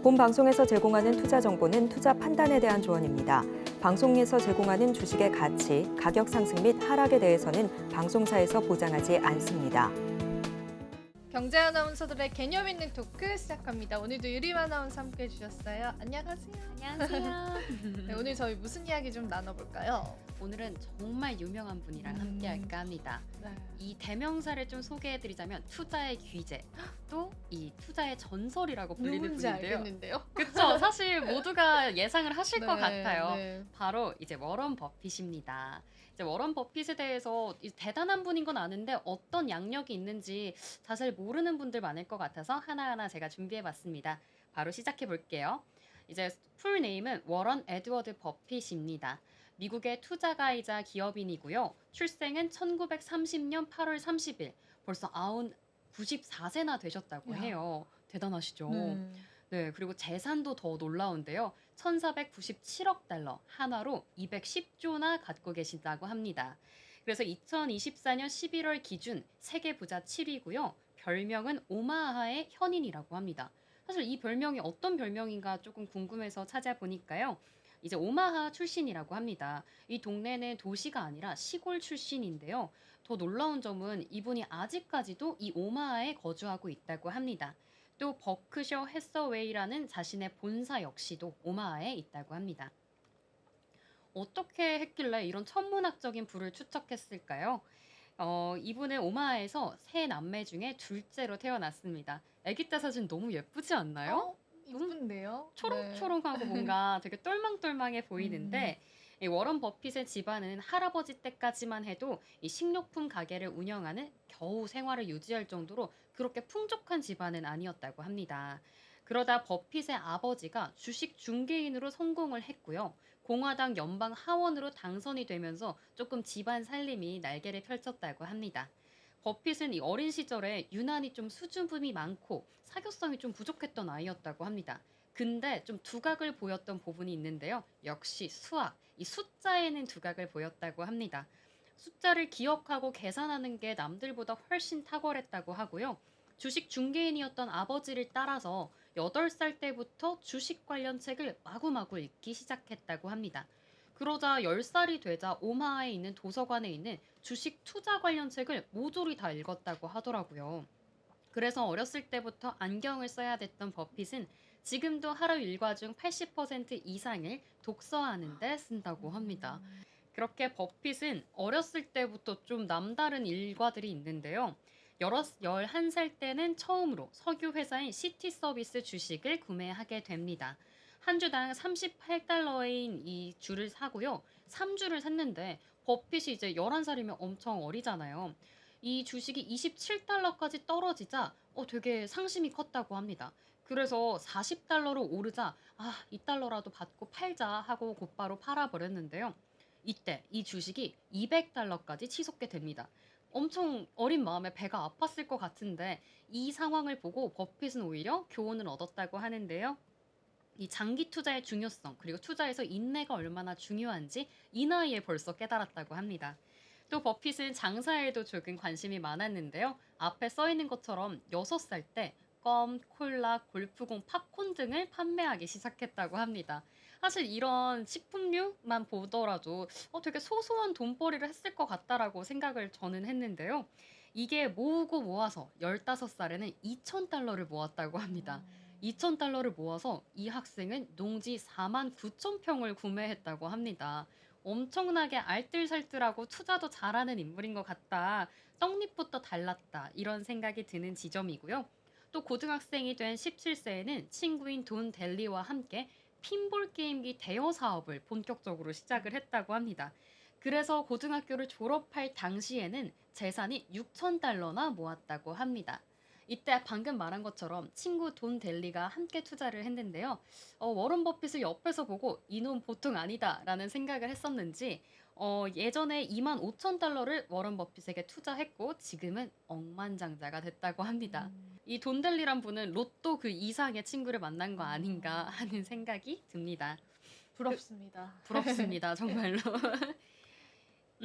본 방송에서 제공하는 투자 정보는 투자 판단에 대한 조언입니다. 방송에서 제공하는 주식의 가치, 가격 상승 및 하락에 대해서는 방송사에서 보장하지 않습니다. 경제 아나운서들의 개념 있는 토크 시작합니다. 오늘도 유림 아나운서 함께 해주셨어요. 안녕하세요. 안녕하세요. 네, 오늘 저희 무슨 이야기 좀 나눠볼까요? 오늘은 정말 유명한 분이랑 함께 할까 합니다. 네. 이 대명사를 좀 소개해드리자면 투자의 귀재, 또 이 투자의 전설이라고 불리는 누군지 분인데요. 알겠는데요? 그쵸? 사실 모두가 예상을 하실 것 같아요. 네. 바로 이제 워런 버핏입니다. 이제 워런 버핏에 대해서 대단한 분인 건 아는데 어떤 양력이 있는지 자세히 모르는 분들 많을 것 같아서 하나하나 제가 준비해봤습니다. 바로 시작해 볼게요. 이제 풀 네임은 워런 에드워드 버핏입니다. 미국의 투자가이자 기업인이고요. 출생은 1930년 8월 30일. 벌써 94세나 되셨다고 야. 해요. 대단하시죠? 네. 네, 그리고 재산도 더 놀라운데요. 1,497억 달러, 한화로 210조나 갖고 계신다고 합니다. 그래서 2024년 11월 기준 세계 부자 7위고요. 별명은 오마하의 현인이라고 합니다. 사실 이 별명이 어떤 별명인가 조금 궁금해서 찾아보니까요. 이제 오마하 출신이라고 합니다. 이 동네는 도시가 아니라 시골 출신인데요. 더 놀라운 점은 이분이 아직까지도 이 오마하에 거주하고 있다고 합니다. 또 버크셔 해서웨이라는 자신의 본사 역시도 오마하에 있다고 합니다. 어떻게 했길래 이런 천문학적인 부를 추측했을까요? 이분은 오마하에서 세 남매 중에 둘째로 태어났습니다. 아기 때 사진 너무 예쁘지 않나요? 이쁜데요? 초록초록하고 뭔가 되게 똘망똘망해 보이는데 이 워런 버핏의 집안은 할아버지 때까지만 해도 이 식료품 가게를 운영하는 겨우 생활을 유지할 정도로 그렇게 풍족한 집안은 아니었다고 합니다. 그러다 버핏의 아버지가 주식 중개인으로 성공을 했고요. 공화당 연방 하원으로 당선이 되면서 조금 집안 살림이 날개를 펼쳤다고 합니다. 버핏은 이 어린 시절에 유난히 좀 수줍음이 많고 사교성이 좀 부족했던 아이였다고 합니다. 근데 좀 두각을 보였던 부분이 있는데요. 역시 수학, 이 숫자에는 두각을 보였다고 합니다. 숫자를 기억하고 계산하는 게 남들보다 훨씬 탁월했다고 하고요. 주식 중개인이었던 아버지를 따라서 8살 때부터 주식 관련 책을 마구마구 읽기 시작했다고 합니다. 그러자 10살이 되자 오마하에 있는 도서관에 있는 주식 투자 관련 책을 모조리 다 읽었다고 하더라고요. 그래서 어렸을 때부터 안경을 써야 됐던 버핏은 지금도 하루 일과 중 80% 이상을 독서하는 데 쓴다고 합니다. 그렇게 버핏은 어렸을 때부터 좀 남다른 일과들이 있는데요. 11살 때는 처음으로 석유 회사인 시티 서비스 주식을 구매하게 됩니다. 한 주당 38달러인 이 주를 사고요. 3주를 샀는데 버핏이 이제 11살이면 엄청 어리잖아요. 이 주식이 27달러까지 떨어지자 되게 상심이 컸다고 합니다. 그래서 40달러로 오르자 2달러라도 받고 팔자 하고 곧바로 팔아버렸는데요. 이때 이 주식이 200달러까지 치솟게 됩니다. 엄청 어린 마음에 배가 아팠을 것 같은데 이 상황을 보고 버핏은 오히려 교훈을 얻었다고 하는데요. 이 장기 투자의 중요성 그리고 투자에서 인내가 얼마나 중요한지 이 나이에 벌써 깨달았다고 합니다. 또 버핏은 장사에도 조금 관심이 많았는데요. 앞에 써 있는 것처럼 6살 때 껌, 콜라, 골프공, 팝콘 등을 판매하기 시작했다고 합니다. 사실 이런 식품류만 보더라도 되게 소소한 돈벌이를 했을 것 같다라고 생각을 저는 했는데요. 이게 모으고 모아서 15살에는 2,000달러를 모았다고 합니다. 2,000달러를 모아서 이 학생은 농지 4만 9천 평을 구매했다고 합니다. 엄청나게 알뜰살뜰하고 투자도 잘하는 인물인 것 같다. 떡잎부터 달랐다. 이런 생각이 드는 지점이고요. 또 고등학생이 된 17세에는 친구인 돈 델리와 함께 핀볼 게임기 대여 사업을 본격적으로 시작을 했다고 합니다. 그래서 고등학교를 졸업할 당시에는 재산이 6,000달러나 모았다고 합니다. 이때 방금 말한 것처럼 친구 돈 델리가 함께 투자를 했는데요. 워런 버핏을 옆에서 보고 이놈 보통 아니다라는 생각을 했었는지 예전에 25,000달러를 워런 버핏에게 투자했고 지금은 억만장자가 됐다고 합니다. 이 돈 델리란 분은 로또 그 이상의 친구를 만난 거 아닌가 하는 생각이 듭니다. 부럽습니다. 부럽습니다, 정말로.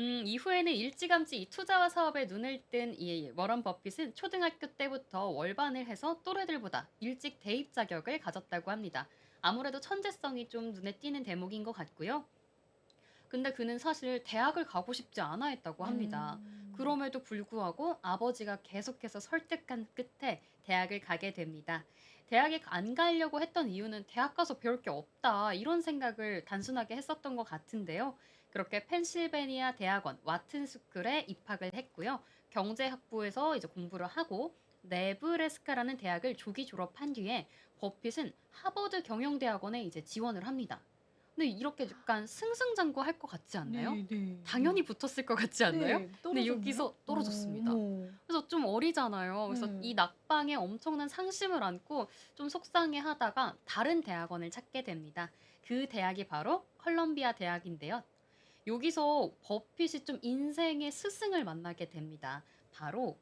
이후에는 일찌감치 이 투자와 사업에 눈을 뜬 이 워런 버핏은 초등학교 때부터 월반을 해서 또래들보다 일찍 대입 자격을 가졌다고 합니다. 아무래도 천재성이 좀 눈에 띄는 대목인 것 같고요. 근데 그는 사실 대학을 가고 싶지 않아 했다고 합니다. 그럼에도 불구하고 아버지가 계속해서 설득한 끝에 대학을 가게 됩니다. 대학에 안 가려고 했던 이유는 대학 가서 배울 게 없다, 이런 생각을 단순하게 했었던 것 같은데요. 그렇게 펜실베니아 대학원 와튼 스쿨에 입학을 했고요. 경제학부에서 이제 공부를 하고 네브래스카라는 대학을 조기 졸업한 뒤에 버핏은 하버드 경영대학원에 이제 지원을 합니다. 근데 이렇게 약간 승승장구할 것 같지 않나요? 네, 네. 당연히 붙었을 것 같지 않나요? 네, 근데 떨어졌나요? 여기서 떨어졌습니다. 어머. 그래서 좀 어리잖아요. 그래서 네. 이 낙방에 엄청난 상심을 안고 좀 속상해 하다가 다른 대학원을 찾게 됩니다. 그 대학이 바로 컬럼비아 대학인데요. 여기서 버핏이 좀 인생의 스승을 만나게 됩니다. 바로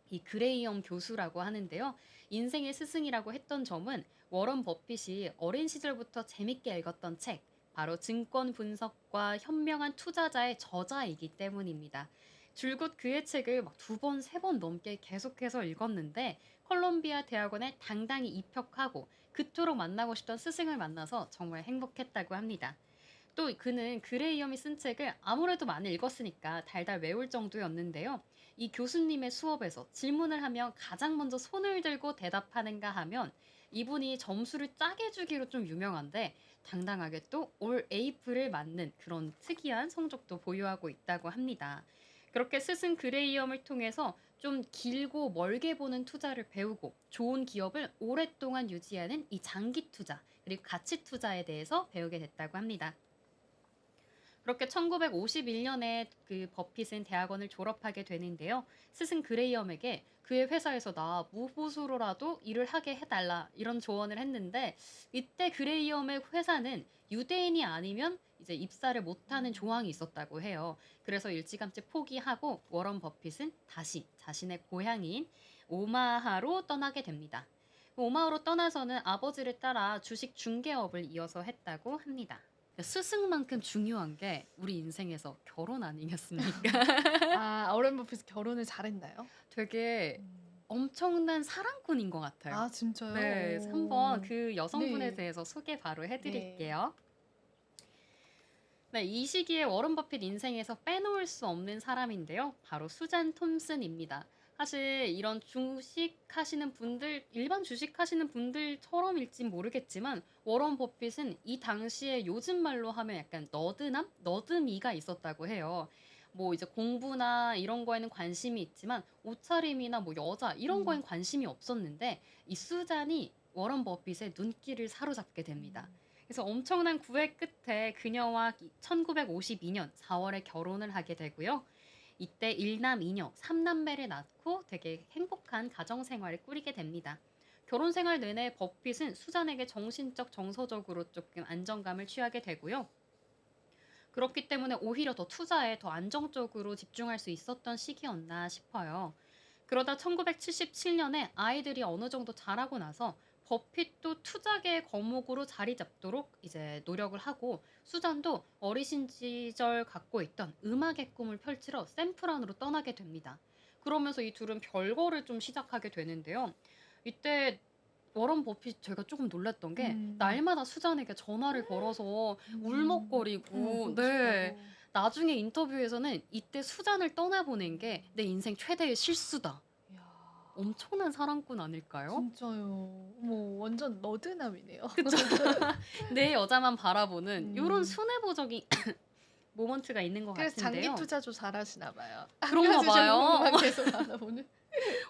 이 그레이엄 교수라고 하는데요. 인생의 스승이라고 했던 점은 워런 버핏이 어린 시절부터 재밌게 읽었던 책, 바로 증권 분석과 현명한 투자자의 저자이기 때문입니다. 줄곧 그의 책을 막 두 번, 세 번 넘게 계속해서 읽었는데 콜롬비아 대학원에 당당히 입학하고 그토록 만나고 싶던 스승을 만나서 정말 행복했다고 합니다. 또 그는 그레이엄이 쓴 책을 아무래도 많이 읽었으니까 달달 외울 정도였는데요. 이 교수님의 수업에서 질문을 하면 가장 먼저 손을 들고 대답하는가 하면 이분이 점수를 짜게 주기로 좀 유명한데 당당하게 또 올 에이프를 맞는 그런 특이한 성적도 보유하고 있다고 합니다. 그렇게 스승 그레이엄을 통해서 좀 길고 멀게 보는 투자를 배우고 좋은 기업을 오랫동안 유지하는 이 장기 투자 그리고 가치 투자에 대해서 배우게 됐다고 합니다. 그렇게 1951년에 그 버핏은 대학원을 졸업하게 되는데요. 스승 그레이엄에게 그의 회사에서 나 무보수로라도 일을 하게 해달라, 이런 조언을 했는데 이때 그레이엄의 회사는 유대인이 아니면 이제 입사를 못하는 조항이 있었다고 해요. 그래서 일찌감치 포기하고 워런 버핏은 다시 자신의 고향인 오마하로 떠나게 됩니다. 오마하로 떠나서는 아버지를 따라 주식 중개업을 이어서 했다고 합니다. 스승만큼 중요한 게 우리 인생에서 결혼 아니겠습니까? 아, 워런 버핏 결혼을 잘했나요? 되게 엄청난 사랑꾼인 것 같아요. 아, 진짜요? 네, 오. 한번 그 여성분에 네. 대해서 소개 바로 해드릴게요. 네, 이 시기에 워런 버핏 인생에서 빼놓을 수 없는 사람인데요. 바로 수잔 톰슨입니다. 사실 이런 주식하시는 분들, 일반 주식하시는 분들처럼일진 모르겠지만 워런 버핏은 이 당시에 요즘 말로 하면 약간 너드남? 너드미가 있었다고 해요. 뭐 이제 공부나 이런 거에는 관심이 있지만 옷차림이나 뭐 여자 이런 거엔 관심이 없었는데 이 수잔이 워런 버핏의 눈길을 사로잡게 됩니다. 그래서 엄청난 구애 끝에 그녀와 1952년 4월에 결혼을 하게 되고요. 이때 일남 이녀 3남매를 낳고 되게 행복한 가정 생활을 꾸리게 됩니다. 결혼 생활 내내 버핏은 수잔에게 정신적 정서적으로 조금 안정감을 취하게 되고요. 그렇기 때문에 오히려 더 투자에 더 안정적으로 집중할 수 있었던 시기였나 싶어요. 그러다 1977년에 아이들이 어느 정도 자라고 나서 버핏도 투자계의 거목으로 자리 잡도록 이제 노력을 하고 수잔도 어리신 시절 갖고 있던 음악의 꿈을 펼치러 샌프란으로 떠나게 됩니다. 그러면서 이 둘은 별거를 좀 시작하게 되는데요. 이때 워런 버핏 제가 조금 놀랐던 게 날마다 수잔에게 전화를 걸어서 울먹거리고 보고 네. 싶다고. 나중에 인터뷰에서는 이때 수잔을 떠나보낸 게 내 인생 최대의 실수다. 이야, 엄청난 사랑꾼 아닐까요? 진짜요. 어머, 완전 너드남이네요. 그쵸? 내 여자만 바라보는 이런 음. 순애보적인 모먼트가 있는 것 그래서 장기 같은데요. 투자도 잘하시나 봐요. 그런가 가지 봐요. 종목만 계속 알아보는.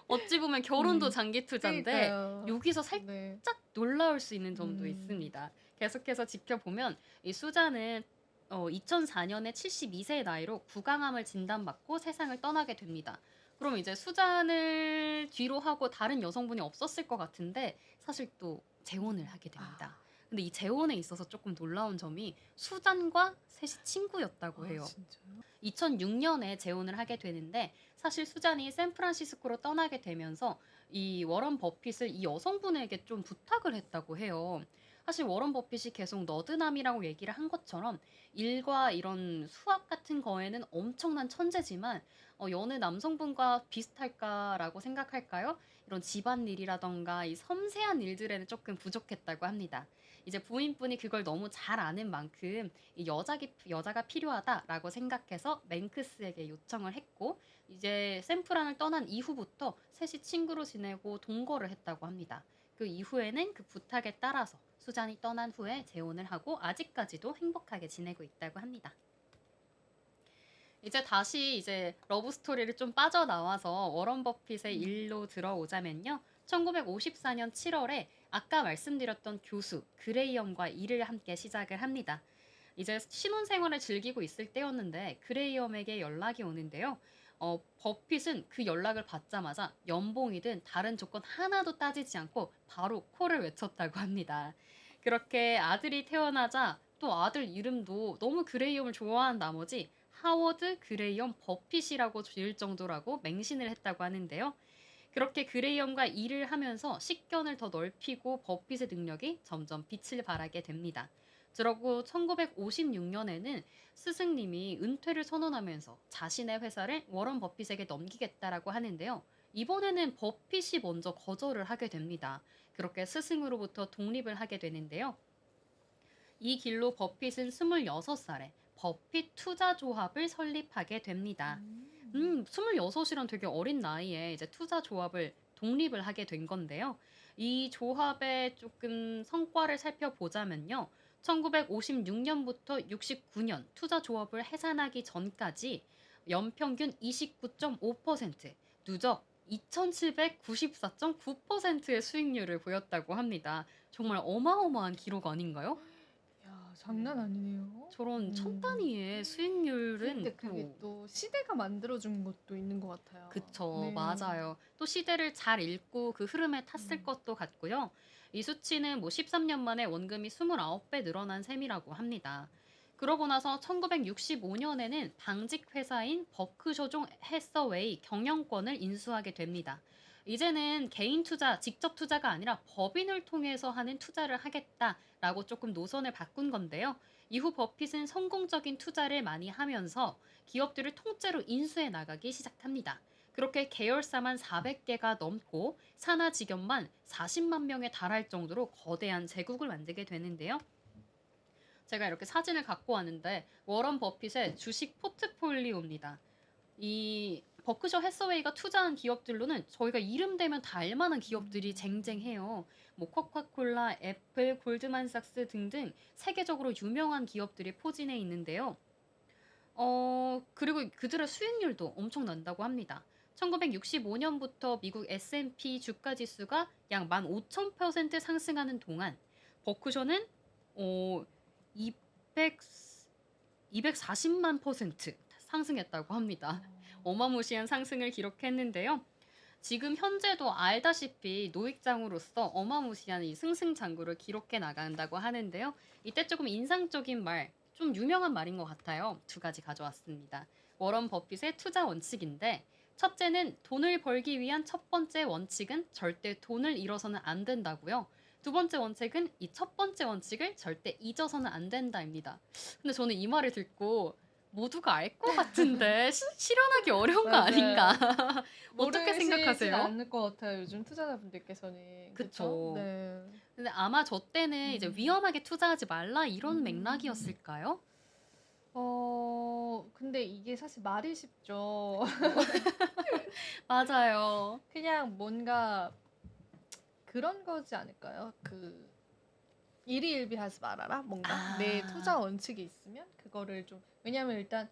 어찌 보면 결혼도 음. 장기 투자인데 그러니까요. 여기서 살짝 네. 놀라울 수 있는 점도 음. 있습니다. 계속해서 지켜보면 이 수잔은 2004년에 72세의 나이로 구강암을 진단받고 세상을 떠나게 됩니다. 그럼 이제 수잔을 뒤로 하고 다른 여성분이 없었을 것 같은데 사실 또 재혼을 하게 됩니다. 근데 이 재혼에 있어서 조금 놀라운 점이 수잔과 셋이 친구였다고 해요. 진짜요? 2006년에 재혼을 하게 되는데 사실 수잔이 샌프란시스코로 떠나게 되면서 이 워런 버핏을 이 여성분에게 좀 부탁을 했다고 해요. 사실 워런 버핏이 계속 너드남이라고 얘기를 한 것처럼 일과 이런 수학 같은 거에는 엄청난 천재지만 여느 남성분과 비슷할까라고 생각할까요? 이런 집안일이라던가 이 섬세한 일들에는 조금 부족했다고 합니다. 이제 부인분이 그걸 너무 잘 아는 만큼 이 여자가 필요하다라고 생각해서 맹크스에게 요청을 했고 이제 샌프란을 떠난 이후부터 셋이 친구로 지내고 동거를 했다고 합니다. 그 이후에는 그 부탁에 따라서 수잔이 떠난 후에 재혼을 하고 아직까지도 행복하게 지내고 있다고 합니다. 이제 다시 이제 러브 스토리를 좀 빠져나와서 워런 버핏의 일로 들어오자면요. 1954년 7월에 아까 말씀드렸던 교수 그레이엄과 일을 함께 시작을 합니다. 이제 신혼생활을 즐기고 있을 때였는데 그레이엄에게 연락이 오는데요. 버핏은 그 연락을 받자마자 연봉이든 다른 조건 하나도 따지지 않고 바로 콜을 외쳤다고 합니다. 그렇게 아들이 태어나자 또 아들 이름도 너무 그레이엄을 좋아한 나머지 하워드 그레이엄 버핏이라고 지을 정도라고 맹신을 했다고 하는데요. 그렇게 그레이엄과 일을 하면서 식견을 더 넓히고 버핏의 능력이 점점 빛을 발하게 됩니다. 그러고 1956년에는 스승님이 은퇴를 선언하면서 자신의 회사를 워런 버핏에게 넘기겠다라고 하는데요. 이번에는 버핏이 먼저 거절을 하게 됩니다. 그렇게 스승으로부터 독립을 하게 되는데요. 이 길로 버핏은 26살에 버핏 투자조합을 설립하게 됩니다. 26이란 되게 어린 나이에 이제 투자조합을 독립을 하게 된 건데요. 이 조합의 조금 성과를 살펴보자면요. 1956년부터 69년 투자조합을 해산하기 전까지 연평균 29.5%, 누적 2,794.9%의 수익률을 보였다고 합니다. 정말 어마어마한 기록 아닌가요? 야, 장난 아니네요. 저런 천 단위의 수익률은 근데 그게 또 시대가 만들어준 것도 있는 것 같아요. 그쵸, 네. 맞아요. 또 시대를 잘 읽고 그 흐름에 탔을 것도 같고요. 이 수치는 13년 만에 원금이 29배 늘어난 셈이라고 합니다. 그러고 나서 1965년에는 당직 회사인 버크셔종 해서웨이 경영권을 인수하게 됩니다. 이제는 개인 투자, 직접 투자가 아니라 법인을 통해서 하는 투자를 하겠다라고 조금 노선을 바꾼 건데요. 이후 버핏은 성공적인 투자를 많이 하면서 기업들을 통째로 인수해 나가기 시작합니다. 그렇게 계열사만 400개가 넘고 산하 직원만 40만 명에 달할 정도로 거대한 제국을 만들게 되는데요. 제가 이렇게 사진을 갖고 왔는데 워런 버핏의 주식 포트폴리오입니다. 이 버크셔 해서웨이가 투자한 기업들로는 저희가 이름 대면 다 알만한 기업들이 쟁쟁해요. 뭐 코카콜라, 애플, 골드만삭스 등등 세계적으로 유명한 기업들이 포진해 있는데요. 그리고 그들의 수익률도 엄청난다고 합니다. 1965년부터 미국 S&P 주가 지수가 약 15,000% 상승하는 동안 버크셔는 200, 240만 % 상승했다고 합니다. 어마무시한 상승을 기록했는데요. 지금 현재도 알다시피 노익장으로서 어마무시한 이 승승장구를 기록해 나간다고 하는데요. 이때 조금 인상적인 말, 좀 유명한 말인 것 같아요. 두 가지 가져왔습니다. 워런 버핏의 투자 원칙인데 첫째는 돈을 벌기 위한 첫 번째 원칙은 절대 돈을 잃어서는 안 된다고요. 두 번째 원칙은 이 첫 번째 원칙을 절대 잊어서는 안 된다입니다. 근데 저는 이 말을 듣고 모두가 알 것 같은데 실현하기 어려운 거 맞아요. 아닌가? 어떻게 모르시지 생각하세요? 않을 것 같아요. 요즘 투자자분들께서는. 그쵸. 네. 근데 아마 저 때는 이제 위험하게 투자하지 말라 이런 음. 맥락이었을까요? 근데 이게 사실 말이 쉽죠. 맞아요. 그냥 뭔가 그런 거지 않을까요? 일희일비하지 말아라. 뭔가 내 투자 원칙이 있으면 그거를 좀, 왜냐면 일단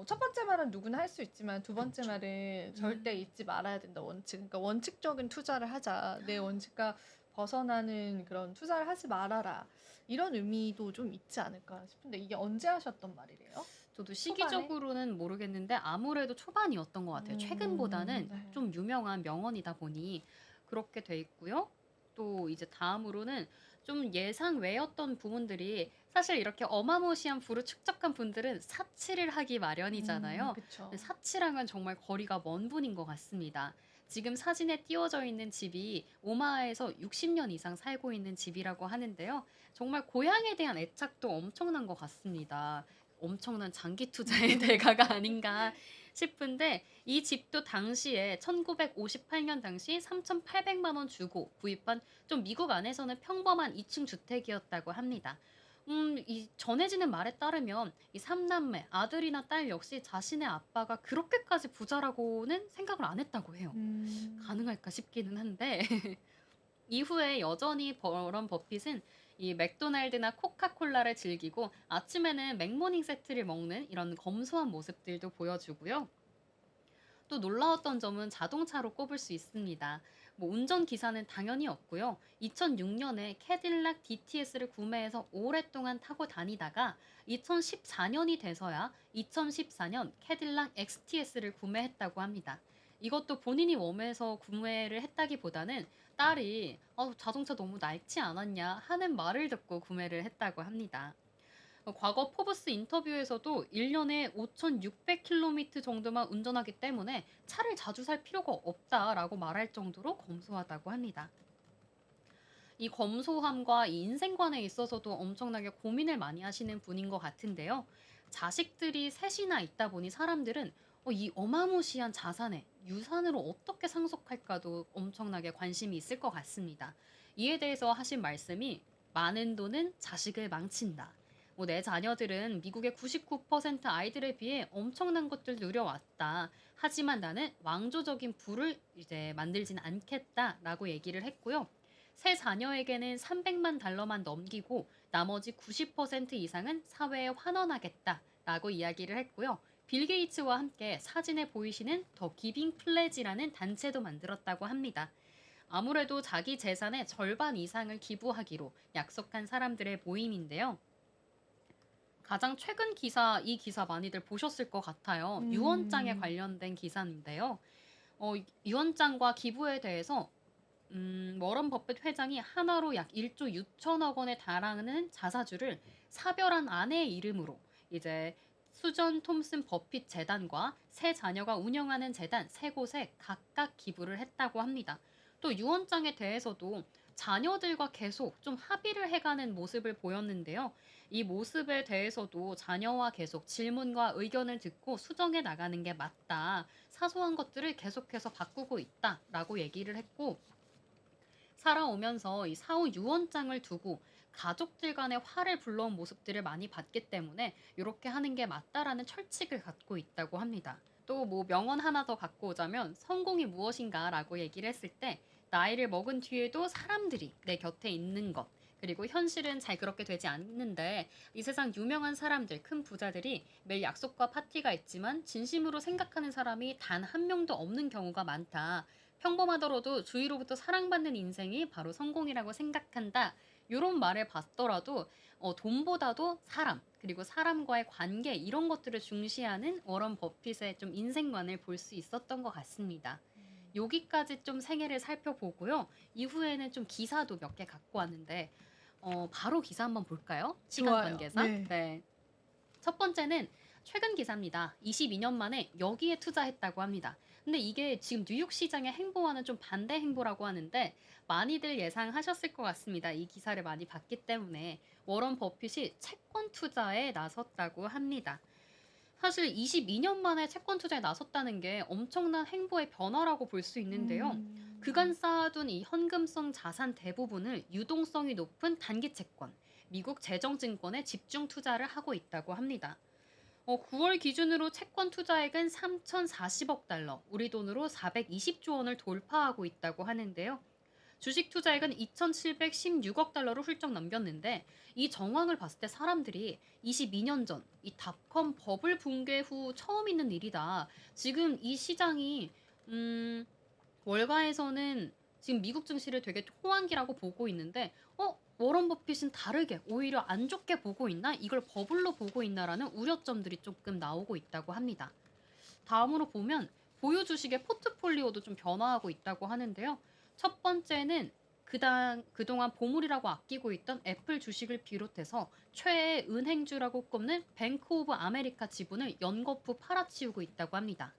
첫 번째 말은 누구나 할 수 있지만 두 번째 말은 절대 잊지 말아야 된다, 원칙. 그러니까 원칙적인 투자를 하자. 내 원칙과 벗어나는 그런 투자를 하지 말아라. 이런 의미도 좀 있지 않을까 싶은데 이게 언제 하셨던 말이래요? 저도 시기적으로는 모르겠는데 아무래도 초반이었던 것 같아요. 최근보다는 네. 좀 유명한 명언이다 보니 그렇게 돼 있고요. 또 이제 다음으로는 좀 예상 외였던 부분들이 사실 이렇게 어마무시한 부를 축적한 분들은 사치를 하기 마련이잖아요. 그쵸. 근데 사치랑은 정말 거리가 먼 분인 것 같습니다. 지금 사진에 띄워져 있는 집이 오마하에서 60년 이상 살고 있는 집이라고 하는데요. 정말 고향에 대한 애착도 엄청난 것 같습니다. 엄청난 장기 투자의 대가가 아닌가 싶은데 이 집도 당시에 1958년 당시 3,800만 원 주고 구입한 좀 미국 안에서는 평범한 2층 주택이었다고 합니다. 이 전해지는 말에 따르면 이 3남매, 아들이나 딸 역시 자신의 아빠가 그렇게까지 부자라고는 생각을 안 했다고 해요. 가능할까 싶기는 한데 이후에 여전히 버런 버핏은 이 맥도날드나 코카콜라를 즐기고 아침에는 맥모닝 세트를 먹는 이런 검소한 모습들도 보여주고요. 또 놀라웠던 점은 자동차로 꼽을 수 있습니다. 뭐 운전기사는 당연히 없고요. 2006년에 캐딜락 DTS를 구매해서 오랫동안 타고 다니다가 2014년이 돼서야 2014년 캐딜락 XTS를 구매했다고 합니다. 이것도 본인이 웜에서 구매를 했다기보다는 딸이 자동차 너무 낡지 않았냐 하는 말을 듣고 구매를 했다고 합니다. 과거 포브스 인터뷰에서도 1년에 5,600km 정도만 운전하기 때문에 차를 자주 살 필요가 없다라고 말할 정도로 검소하다고 합니다. 이 검소함과 이 인생관에 있어서도 엄청나게 고민을 많이 하시는 분인 것 같은데요. 자식들이 셋이나 있다 보니 사람들은 이 어마무시한 자산에 유산으로 어떻게 상속할까도 엄청나게 관심이 있을 것 같습니다. 이에 대해서 하신 말씀이 많은 돈은 자식을 망친다. 내 자녀들은 미국의 99% 아이들에 비해 엄청난 것들 누려왔다. 하지만 나는 왕조적인 부를 이제 만들지는 않겠다라고 얘기를 했고요. 세 자녀에게는 300만 달러만 넘기고 나머지 90% 이상은 사회에 환원하겠다라고 이야기를 했고요. 빌 게이츠와 함께 사진에 보이시는 더 기빙 플래지라는 단체도 만들었다고 합니다. 아무래도 자기 재산의 절반 이상을 기부하기로 약속한 사람들의 모임인데요. 가장 최근 기사, 이 기사 많이들 보셨을 것 같아요. 유언장에 관련된 기사인데요. 유언장과 기부에 대해서 워런 버핏 회장이 하나로 약 1조 6천억 원에 달하는 자사주를 사별한 아내의 이름으로 이제 수전 톰슨 버핏 재단과 세 자녀가 운영하는 재단 세 곳에 각각 기부를 했다고 합니다. 또 유언장에 대해서도 자녀들과 계속 좀 합의를 해가는 모습을 보였는데요. 이 모습에 대해서도 자녀와 계속 질문과 의견을 듣고 수정해 나가는 게 맞다. 사소한 것들을 계속해서 바꾸고 있다라고 얘기를 했고 살아오면서 이 사후 유언장을 두고 가족들 간의 화를 불러온 모습들을 많이 봤기 때문에 이렇게 하는 게 맞다라는 철칙을 갖고 있다고 합니다. 또 뭐 명언 하나 더 갖고 오자면 성공이 무엇인가라고 얘기를 했을 때 나이를 먹은 뒤에도 사람들이 내 곁에 있는 것 그리고 현실은 잘 그렇게 되지 않는데 이 세상 유명한 사람들, 큰 부자들이 매일 약속과 파티가 있지만 진심으로 생각하는 사람이 단 한 명도 없는 경우가 많다. 평범하더라도 주위로부터 사랑받는 인생이 바로 성공이라고 생각한다. 이런 말을 봤더라도 돈보다도 사람 그리고 사람과의 관계 이런 것들을 중시하는 워런 버핏의 좀 인생관을 볼 수 있었던 것 같습니다. 여기까지 좀 생애를 살펴보고요. 이후에는 좀 기사도 몇 개 갖고 왔는데 바로 기사 한번 볼까요? 시간 좋아요. 관계상. 네. 네. 첫 번째는 최근 기사입니다. 22년 만에 여기에 투자했다고 합니다. 근데 이게 지금 뉴욕 시장의 행보와는 좀 반대 행보라고 하는데 많이들 예상하셨을 것 같습니다. 이 기사를 많이 봤기 때문에 워런 버핏이 채권 투자에 나섰다고 합니다. 사실 22년 만에 채권 투자에 나섰다는 게 엄청난 행보의 변화라고 볼 수 있는데요. 그간 쌓아둔 이 현금성 자산 대부분을 유동성이 높은 단기 채권, 미국 재정증권에 집중 투자를 하고 있다고 합니다. 9월 기준으로 채권 투자액은 3,040억 달러, 우리 돈으로 420조 원을 돌파하고 있다고 하는데요. 주식 투자액은 2,716억 달러를 훌쩍 넘겼는데 이 정황을 봤을 때 사람들이 22년 전 이 닷컴 버블 붕괴 후 처음 있는 일이다. 지금 이 시장이 월가에서는 지금 미국 증시를 되게 호황기라고 보고 있는데 워런 버핏은 다르게 오히려 안 좋게 보고 있나? 이걸 버블로 보고 있나라는 우려점들이 조금 나오고 있다고 합니다. 다음으로 보면 보유 주식의 포트폴리오도 좀 변화하고 있다고 하는데요. 첫 번째는 그동안 보물이라고 아끼고 있던 애플 주식을 비롯해서 최애 은행주라고 꼽는 뱅크 오브 아메리카 지분을 연거푸 팔아치우고 있다고 합니다.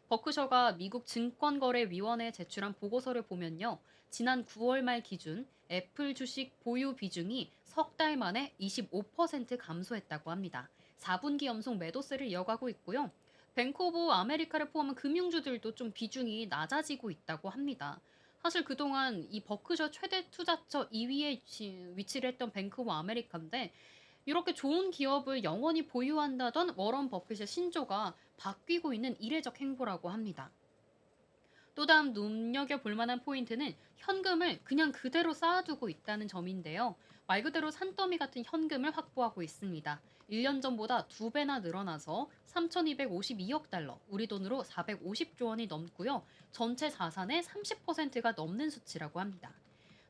버크셔가 미국 증권거래위원회에 제출한 보고서를 보면요. 지난 9월 말 기준 애플 주식 보유 비중이 석 달 만에 25% 감소했다고 합니다. 4분기 연속 매도세를 이어가고 있고요. 뱅크 오브 아메리카를 포함한 금융주들도 좀 비중이 낮아지고 있다고 합니다. 사실 그동안 이 버크셔 최대 투자처 2위에 위치를 했던 뱅크 오브 아메리카인데 이렇게 좋은 기업을 영원히 보유한다던 워런 버핏의 신조가 바뀌고 있는 이례적 행보라고 합니다. 또 다음 눈여겨볼 만한 포인트는 현금을 그냥 그대로 쌓아두고 있다는 점인데요. 말 그대로 산더미 같은 현금을 확보하고 있습니다. 1년 전보다 2배나 늘어나서 3,252억 달러, 우리 돈으로 450조 원이 넘고요. 전체 자산의 30%가 넘는 수치라고 합니다.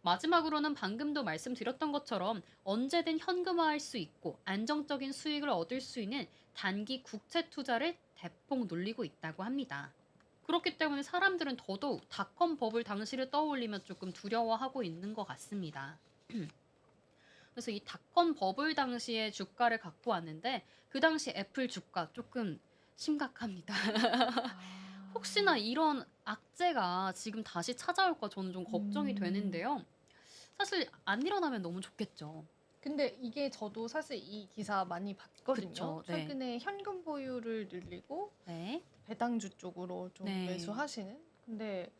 마지막으로는 방금도 말씀드렸던 것처럼 언제든 현금화할 수 있고 안정적인 수익을 얻을 수 있는 단기 국채 투자를 대폭 놀리고 있다고 합니다. 그렇기 때문에 사람들은 더더욱 닷컴 버블 당시를 떠올리면 조금 두려워하고 있는 것 같습니다. 그래서 이 닷컴 버블 당시의 주가를 갖고 왔는데 그 당시 애플 주가 조금 심각합니다. 혹시나 이런 악재가 지금 다시 찾아올까 저는 좀 걱정이 되는데요. 사실 안 일어나면 너무 좋겠죠. 근데 이게 저도 사실 이 기사 많이 봤거든요. 그쵸, 네. 최근에 현금 보유를 늘리고 네. 배당주 쪽으로 좀 네. 매수하시는. 근데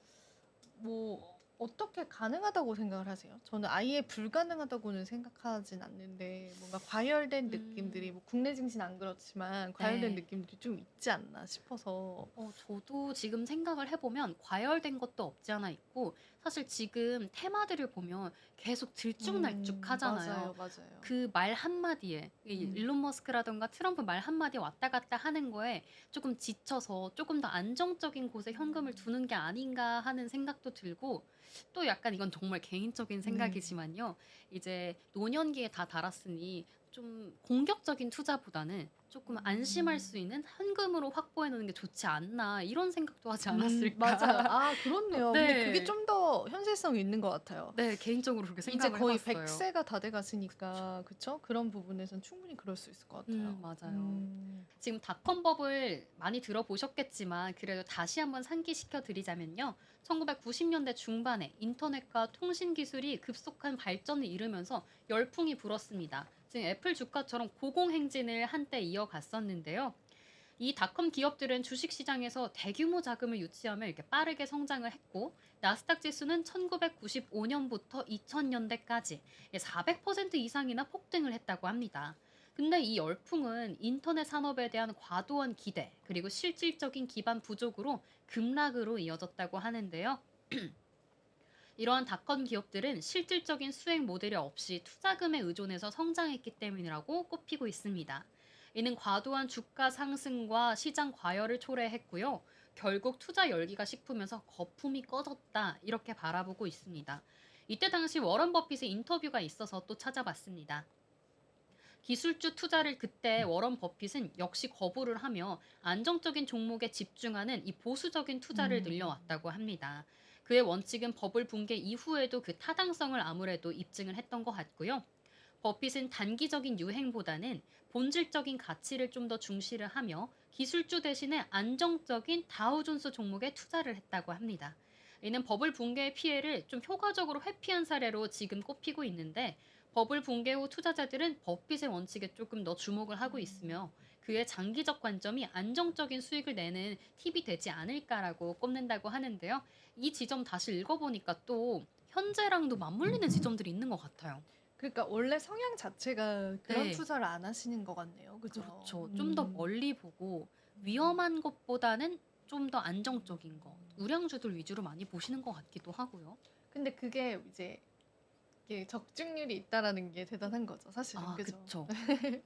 뭐 어떻게 가능하다고 생각을 하세요? 저는 아예 불가능하다고는 생각하진 않는데 뭔가 과열된 느낌들이 뭐 국내 증시는 안 그렇지만 과열된 네. 느낌들이 좀 있지 않나 싶어서. 저도 지금 생각을 해보면 과열된 것도 없지 않아 있고 사실 지금 테마들을 보면 계속 들쭉날쭉하잖아요. 맞아요. 그 말 한마디에 일론 머스크라던가 트럼프 말 한마디에 왔다 갔다 하는 거에 조금 지쳐서 조금 더 안정적인 곳에 현금을 두는 게 아닌가 하는 생각도 들고 또 약간 이건 정말 개인적인 생각이지만요. 이제 노년기에 다 달았으니 좀 공격적인 투자보다는 조금 안심할 수 있는 현금으로 확보해 놓는 게 좋지 않나 이런 생각도 하지 않았을까. 맞아요. 아, 그렇네요. 근데 네. 그게 좀 더 현실성이 있는 것 같아요. 네, 개인적으로 그렇게 이제 생각을 거의 해봤어요. 100세가 다 돼갔으니까, 그쵸? 그런 부분에서는 충분히 그럴 수 있을 것 같아요. 맞아요. 지금 닷컴버블 많이 들어보셨겠지만 그래도 다시 한번 상기시켜 드리자면요. 1990년대 중반에 인터넷과 통신 기술이 급속한 발전을 이루면서 열풍이 불었습니다. 지금 애플 주가처럼 고공행진을 한때 이어갔었는데요. 이 닷컴 기업들은 주식시장에서 대규모 자금을 유치하며 이렇게 빠르게 성장을 했고 나스닥 지수는 1995년부터 2000년대까지 400% 이상이나 폭등을 했다고 합니다. 근데 이 열풍은 인터넷 산업에 대한 과도한 기대 그리고 실질적인 기반 부족으로 급락으로 이어졌다고 하는데요. 이러한 닷컴 기업들은 실질적인 수익 모델이 없이 투자금에 의존해서 성장했기 때문이라고 꼽히고 있습니다. 이는 과도한 주가 상승과 시장 과열을 초래했고요. 결국 투자 열기가 식으면서 거품이 꺼졌다 이렇게 바라보고 있습니다. 이때 당시 워런 버핏의 인터뷰가 있어서 또 찾아봤습니다. 기술주 투자를 그때 워런 버핏은 역시 거부를 하며 안정적인 종목에 집중하는 이 보수적인 투자를 늘려왔다고 합니다. 그의 원칙은 버블 붕괴 이후에도 그 타당성을 아무래도 입증을 했던 것 같고요. 버핏은 단기적인 유행보다는 본질적인 가치를 좀 더 중시를 하며 기술주 대신에 안정적인 다우존스 종목에 투자를 했다고 합니다. 이는 버블 붕괴의 피해를 좀 효과적으로 회피한 사례로 지금 꼽히고 있는데 버블 붕괴 후 투자자들은 버핏의 원칙에 조금 더 주목을 하고 있으며 그의 장기적 관점이 안정적인 수익을 내는 팁이 되지 않을까라고 꼽는다고 하는데요. 이 지점 다시 읽어보니까 또 현재랑도 맞물리는 지점들이 있는 것 같아요. 그러니까 원래 성향 자체가 그런 네. 투자를 안 하시는 것 같네요. 그죠? 그렇죠. 좀 더 멀리 보고 위험한 것보다는 좀 더 안정적인 거, 우량주들 위주로 많이 보시는 것 같기도 하고요. 근데 그게 이제 이게 적중률이 있다라는 게 대단한 거죠, 사실은. 아, 그죠? 그쵸.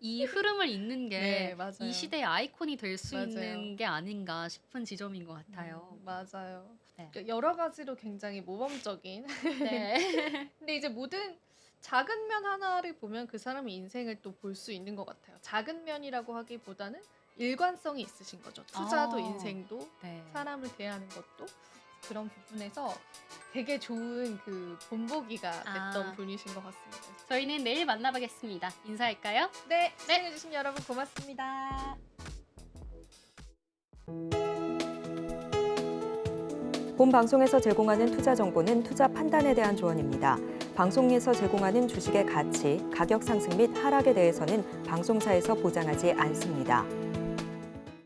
이 흐름을 잇는 게 네, 맞아요. 이 시대의 아이콘이 될 수 맞아요. 있는 게 아닌가 싶은 지점인 것 같아요. 맞아요. 네. 그러니까 여러 가지로 굉장히 모범적인. 네. 근데 이제 모든 작은 면 하나를 보면 그 사람의 인생을 또 볼 수 있는 것 같아요. 작은 면이라고 하기보다는 일관성이 있으신 거죠. 투자도 아. 인생도 네. 사람을 대하는 것도 그런 부분에서 되게 좋은 그 본보기가 됐던 아. 분이신 것 같습니다. 저희는 내일 만나보겠습니다. 인사할까요? 네, 시청해주신 여러분 고맙습니다. 본 방송에서 제공하는 투자 정보는 투자 판단에 대한 조언입니다. 방송에서 제공하는 주식의 가치, 가격 상승 및 하락에 대해서는 방송사에서 보장하지 않습니다.